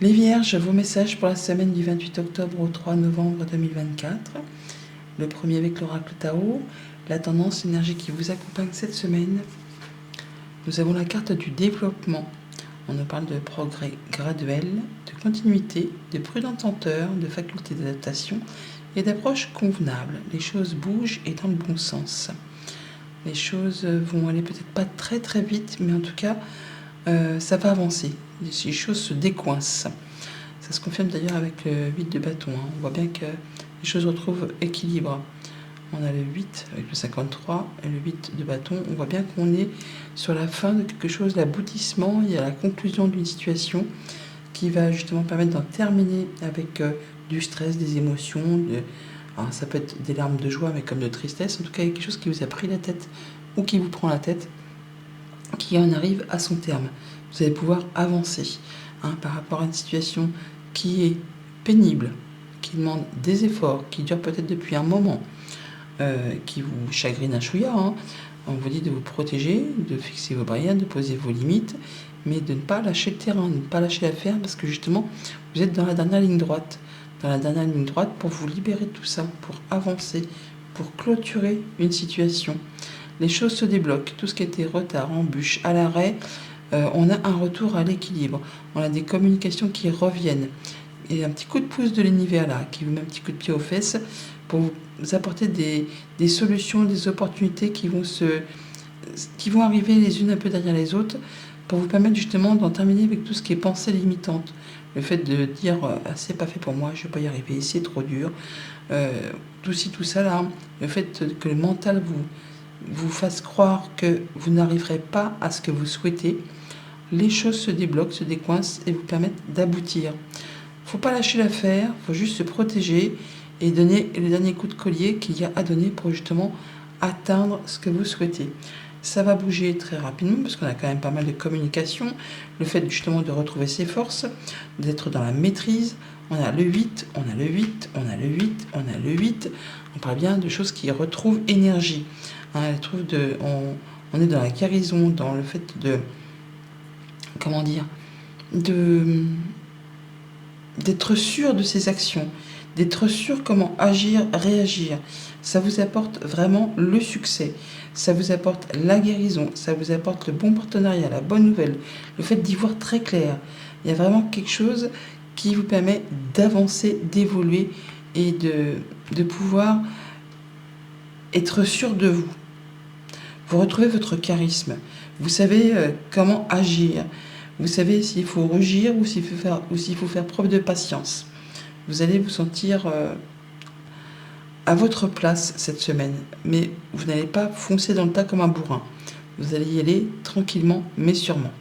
Les Vierges, vos messages pour la semaine du 28 octobre au 3 novembre 2024. Le premier avec l'oracle Tao, la tendance énergie qui vous accompagne cette semaine. Nous avons la carte du développement. On nous parle de progrès graduel, de continuité, de prudente lenteur, de faculté d'adaptation et d'approche convenable. Les choses bougent et dans le bon sens. Les choses vont aller peut-être pas très très vite, mais en tout cas, ça va avancer. Les choses se décoincent. Ça se confirme d'ailleurs avec le 8 de bâton. On voit bien que les choses retrouvent équilibre. On a le 8 avec le 53 et le 8 de bâton. On voit bien qu'on est sur la fin de quelque chose, l'aboutissement, il y a la conclusion d'une situation qui va justement permettre d'en terminer avec du stress, des émotions. Alors ça peut être des larmes de joie, mais comme de tristesse. En tout cas, il y a quelque chose qui vous a pris la tête ou qui vous prend la tête, qui en arrive à son terme. Vous allez pouvoir avancer par rapport à une situation qui est pénible, qui demande des efforts, qui dure peut-être depuis un moment, qui vous chagrine un chouïa. On vous dit de vous protéger, de fixer vos barrières, de poser vos limites, mais de ne pas lâcher le terrain, de ne pas lâcher l'affaire, parce que justement, vous êtes dans la dernière ligne droite. Dans la dernière ligne droite pour vous libérer de tout ça, pour avancer, pour clôturer une situation. Les choses se débloquent, tout ce qui était retard, embûche, à l'arrêt, on a un retour à l'équilibre. On a des communications qui reviennent. Et un petit coup de pouce de l'univers là, qui vous met un petit coup de pied aux fesses pour vous apporter des solutions, des opportunités qui vont arriver les unes un peu derrière les autres pour vous permettre justement d'en terminer avec tout ce qui est pensée limitante. Le fait de dire c'est pas fait pour moi, je ne vais pas y arriver, c'est trop dur. Tout ci, tout ça là, le fait que le mental vous fasse croire que vous n'arriverez pas à ce que vous souhaitez, les choses se débloquent, se décoincent et vous permettent d'aboutir. Il ne faut pas lâcher l'affaire, il faut juste se protéger et donner le dernier coup de collier qu'il y a à donner pour justement atteindre ce que vous souhaitez. Ça va bouger très rapidement parce qu'on a quand même pas mal de communication, le fait justement de retrouver ses forces, d'être dans la maîtrise. On a le 8, on a le 8, on a le 8, on a le 8. On parle bien de choses qui retrouvent énergie. On est dans la guérison, dans le fait de... Comment dire, d'être sûr de ses actions, d'être sûr comment agir, réagir. Ça vous apporte vraiment le succès, ça vous apporte la guérison, ça vous apporte le bon partenariat, la bonne nouvelle, le fait d'y voir très clair. Il y a vraiment quelque chose qui vous permet d'avancer, d'évoluer et de pouvoir être sûr de vous. Vous retrouvez votre charisme, vous savez comment agir. Vous savez s'il faut rugir ou s'il faut faire preuve de patience. Vous allez vous sentir à votre place cette semaine, mais vous n'allez pas foncer dans le tas comme un bourrin. Vous allez y aller tranquillement, mais sûrement.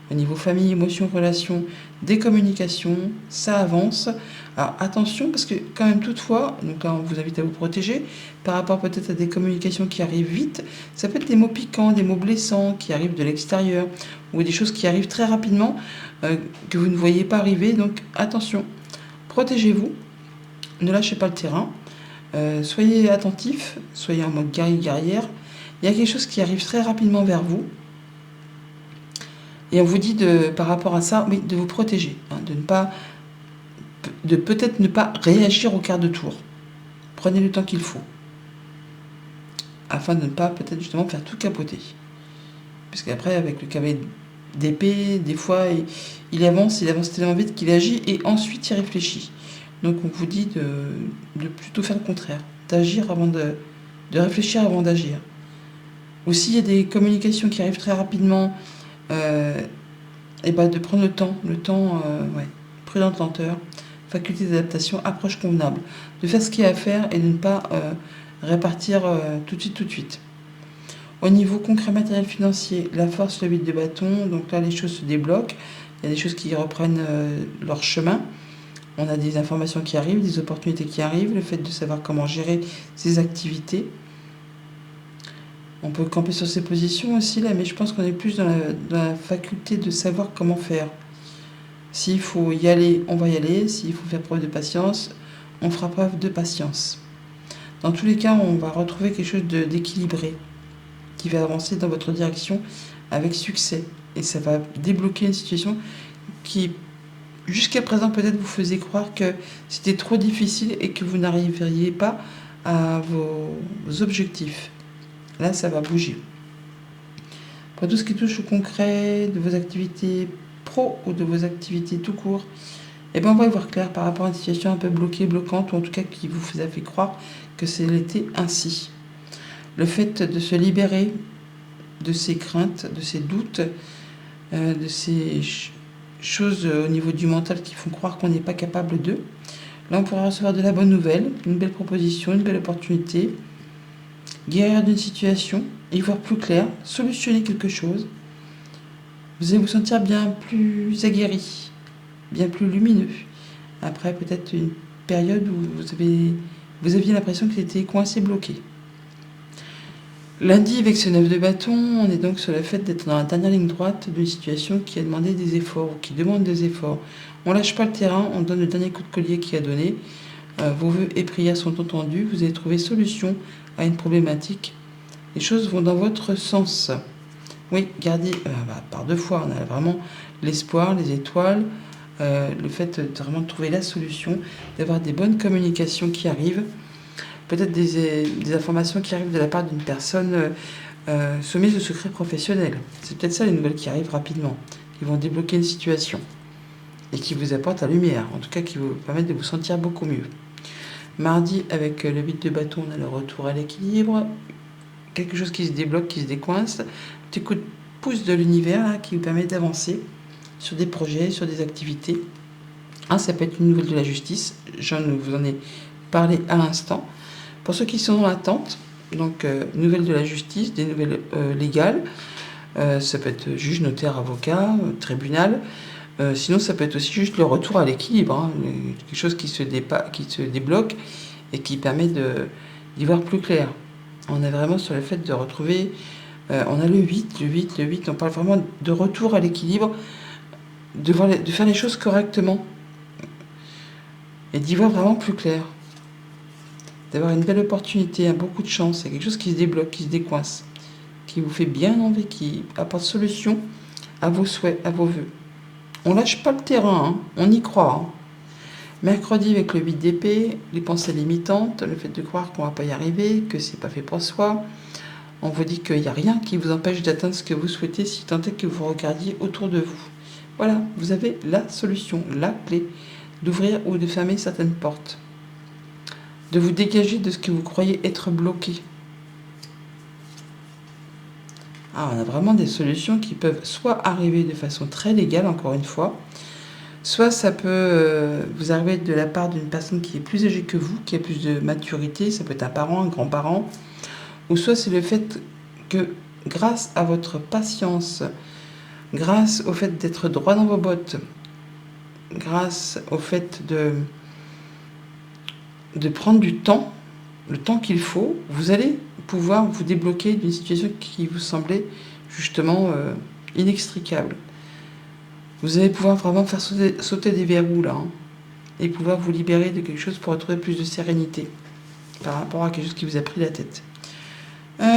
Au niveau famille, émotions, relations, des communications, ça avance. Alors attention, parce que quand même toutefois, donc là on vous invite à vous protéger, par rapport peut-être à des communications qui arrivent vite, ça peut être des mots piquants, des mots blessants qui arrivent de l'extérieur, ou des choses qui arrivent très rapidement, que vous ne voyez pas arriver, donc attention, protégez-vous, ne lâchez pas le terrain, soyez attentifs, soyez en mode guerrière, il y a quelque chose qui arrive très rapidement vers vous, et on vous dit par rapport à ça, oui, de vous protéger, de peut-être ne pas réagir au quart de tour. Prenez le temps qu'il faut, afin de ne pas peut-être justement faire tout capoter. Parce qu'après, avec le cavalier d'épée, des fois, il avance tellement vite qu'il agit et ensuite il réfléchit. Donc on vous dit de plutôt faire le contraire, d'agir avant de réfléchir avant d'agir. Ou s'il y a des communications qui arrivent très rapidement, et de prendre le temps, prudente lenteur, faculté d'adaptation, approche convenable, de faire ce qu'il y a à faire et de ne pas répartir tout de suite. Au niveau concret, matériel, financier, la force, le 8 de bâton, donc là les choses se débloquent, il y a des choses qui reprennent leur chemin, on a des informations qui arrivent, des opportunités qui arrivent, le fait de savoir comment gérer ses activités. On peut camper sur ses positions aussi là, mais je pense qu'on est plus dans la faculté de savoir comment faire. S'il faut y aller, on va y aller, s'il faut faire preuve de patience, on fera preuve de patience. Dans tous les cas, on va retrouver quelque chose d'équilibré, qui va avancer dans votre direction avec succès. Et ça va débloquer une situation qui jusqu'à présent, peut-être vous faisiez croire que c'était trop difficile et que vous n'arriveriez pas à vos objectifs. Là, ça va bouger. Pour tout ce qui touche au concret de vos activités pro ou de vos activités tout court, eh ben on va y voir clair par rapport à une situation un peu bloquée, bloquante, ou en tout cas qui vous a fait croire que c'était ainsi. Le fait de se libérer de ces craintes, de ces doutes, de ces choses au niveau du mental qui font croire qu'on n'est pas capable d'eux. Là, on pourra recevoir de la bonne nouvelle, une belle proposition, une belle opportunité, guérir d'une situation, y voir plus clair, solutionner quelque chose. Vous allez vous sentir bien plus aguerri, bien plus lumineux. Après peut-être une période où vous aviez l'impression que c'était coincé, bloqué. Lundi, avec ce 9 de bâton, on est donc sur le fait d'être dans la dernière ligne droite d'une situation qui a demandé des efforts ou qui demande des efforts. On lâche pas le terrain, on donne le dernier coup de collier qui a donné. Vos vœux et prières sont entendus, vous allez trouver solution à une problématique. Les choses vont dans votre sens. Oui, gardez, par deux fois, on a vraiment l'espoir, les étoiles, le fait de vraiment trouver la solution, d'avoir des bonnes communications qui arrivent, peut-être des informations qui arrivent de la part d'une personne soumise au secret professionnel. C'est peut-être ça les nouvelles qui arrivent rapidement, qui vont débloquer une situation et qui vous apportent la lumière, en tout cas qui vous permettent de vous sentir beaucoup mieux. Mardi, avec le 8 de bâton, on a le retour à l'équilibre, quelque chose qui se débloque, qui se décoince, un petit coup de pouce de l'univers qui vous permet d'avancer sur des projets, sur des activités. Ça peut être une nouvelle de la justice, je vous en ai parlé à l'instant. Pour ceux qui sont en attente, donc nouvelles de la justice, des nouvelles légales, ça peut être juge, notaire, avocat, tribunal. Sinon, ça peut être aussi juste le retour à l'équilibre, quelque chose qui se débloque et qui permet d'y voir plus clair. On est vraiment sur le fait de retrouver, on a le 8, on parle vraiment de retour à l'équilibre, de faire les choses correctement et d'y voir vraiment plus clair. D'avoir une belle opportunité, beaucoup de chance, il y a quelque chose qui se débloque, qui se décoince, qui vous fait bien envie, qui apporte solution à vos souhaits, à vos vœux. On lâche pas le terrain, on y croit. Mercredi, avec le 8 d'épée, les pensées limitantes, le fait de croire qu'on va pas y arriver, que c'est pas fait pour soi. On vous dit qu'il n'y a rien qui vous empêche d'atteindre ce que vous souhaitez, si tant est que vous regardiez autour de vous. Voilà, vous avez la solution, la clé d'ouvrir ou de fermer certaines portes, de vous dégager de ce que vous croyez être bloqué. On a vraiment des solutions qui peuvent soit arriver de façon très légale, encore une fois, soit ça peut vous arriver de la part d'une personne qui est plus âgée que vous, qui a plus de maturité, ça peut être un parent, un grand-parent, ou soit c'est le fait que grâce à votre patience, grâce au fait d'être droit dans vos bottes, grâce au fait de prendre du temps, le temps qu'il faut, vous allez pouvoir vous débloquer d'une situation qui vous semblait justement inextricable. Vous allez pouvoir vraiment faire sauter des verrous là, et pouvoir vous libérer de quelque chose pour retrouver plus de sérénité par rapport à quelque chose qui vous a pris la tête.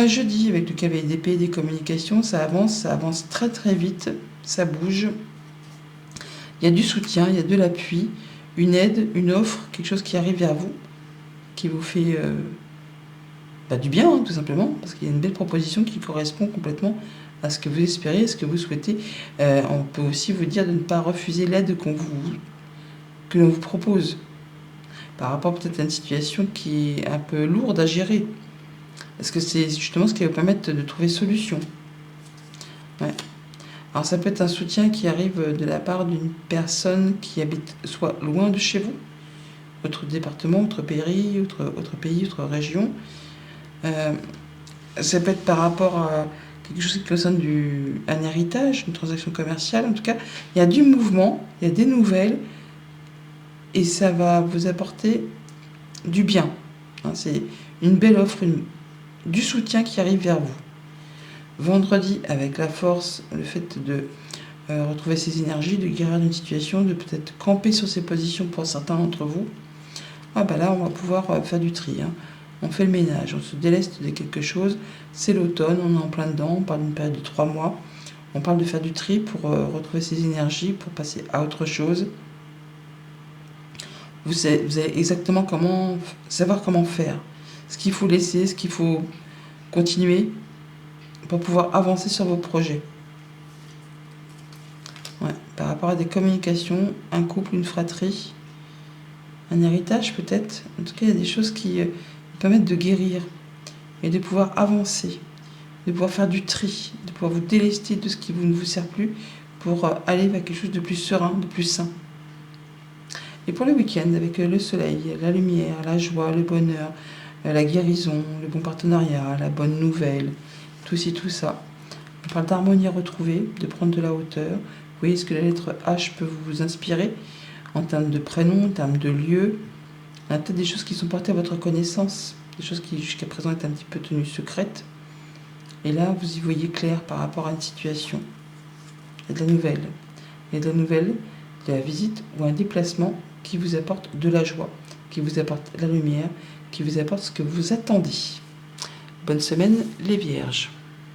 Jeudi, avec le cavalier d'épée, des communications, ça avance très très vite, ça bouge. Il y a du soutien, il y a de l'appui, une aide, une offre, quelque chose qui arrive vers vous, qui vous fait du bien, tout simplement, parce qu'il y a une belle proposition qui correspond complètement à ce que vous espérez, à ce que vous souhaitez. On peut aussi vous dire de ne pas refuser l'aide que l'on vous propose, par rapport peut-être à une situation qui est un peu lourde à gérer. Parce que c'est justement ce qui va vous permettre de trouver solution. Ouais. Alors ça peut être un soutien qui arrive de la part d'une personne qui habite soit loin de chez vous, autre département, autre pays, autre région. Ça peut être par rapport à quelque chose qui concerne un héritage, une transaction commerciale. En tout cas, il y a du mouvement, il y a des nouvelles, et ça va vous apporter du bien. C'est une belle offre, du soutien qui arrive vers vous. Vendredi, avec la force, le fait de retrouver ses énergies, de guérir d'une situation, de peut-être camper sur ses positions pour certains d'entre vous. Là, on va pouvoir faire du tri. On fait le ménage, on se déleste de quelque chose. C'est l'automne, on est en plein dedans, on parle d'une période de 3 mois. On parle de faire du tri pour retrouver ses énergies, pour passer à autre chose. vous allez exactement savoir comment faire. Ce qu'il faut laisser, ce qu'il faut continuer pour pouvoir avancer sur vos projets. Ouais, par rapport à des communications, un couple, une fratrie, un héritage peut-être. En tout cas, il y a des choses qui permettent de guérir et de pouvoir avancer, de pouvoir faire du tri, de pouvoir vous délester de ce qui ne vous sert plus pour aller vers quelque chose de plus serein, de plus sain. Et pour le week-end, avec le soleil, la lumière, la joie, le bonheur, la guérison, le bon partenariat, la bonne nouvelle, tout ci, tout ça. On parle d'harmonie retrouvée, de prendre de la hauteur. Vous voyez ce que la lettre H peut vous inspirer en termes de prénom, en termes de lieu. Il y a peut-être des choses qui sont portées à votre connaissance, des choses qui jusqu'à présent étaient un petit peu tenues secrètes. Et là, vous y voyez clair par rapport à une situation. Il y a de la nouvelle. Il y a de la nouvelle, de la visite ou un déplacement qui vous apporte de la joie, qui vous apporte la lumière, qui vous apporte ce que vous attendez. Bonne semaine, les Vierges.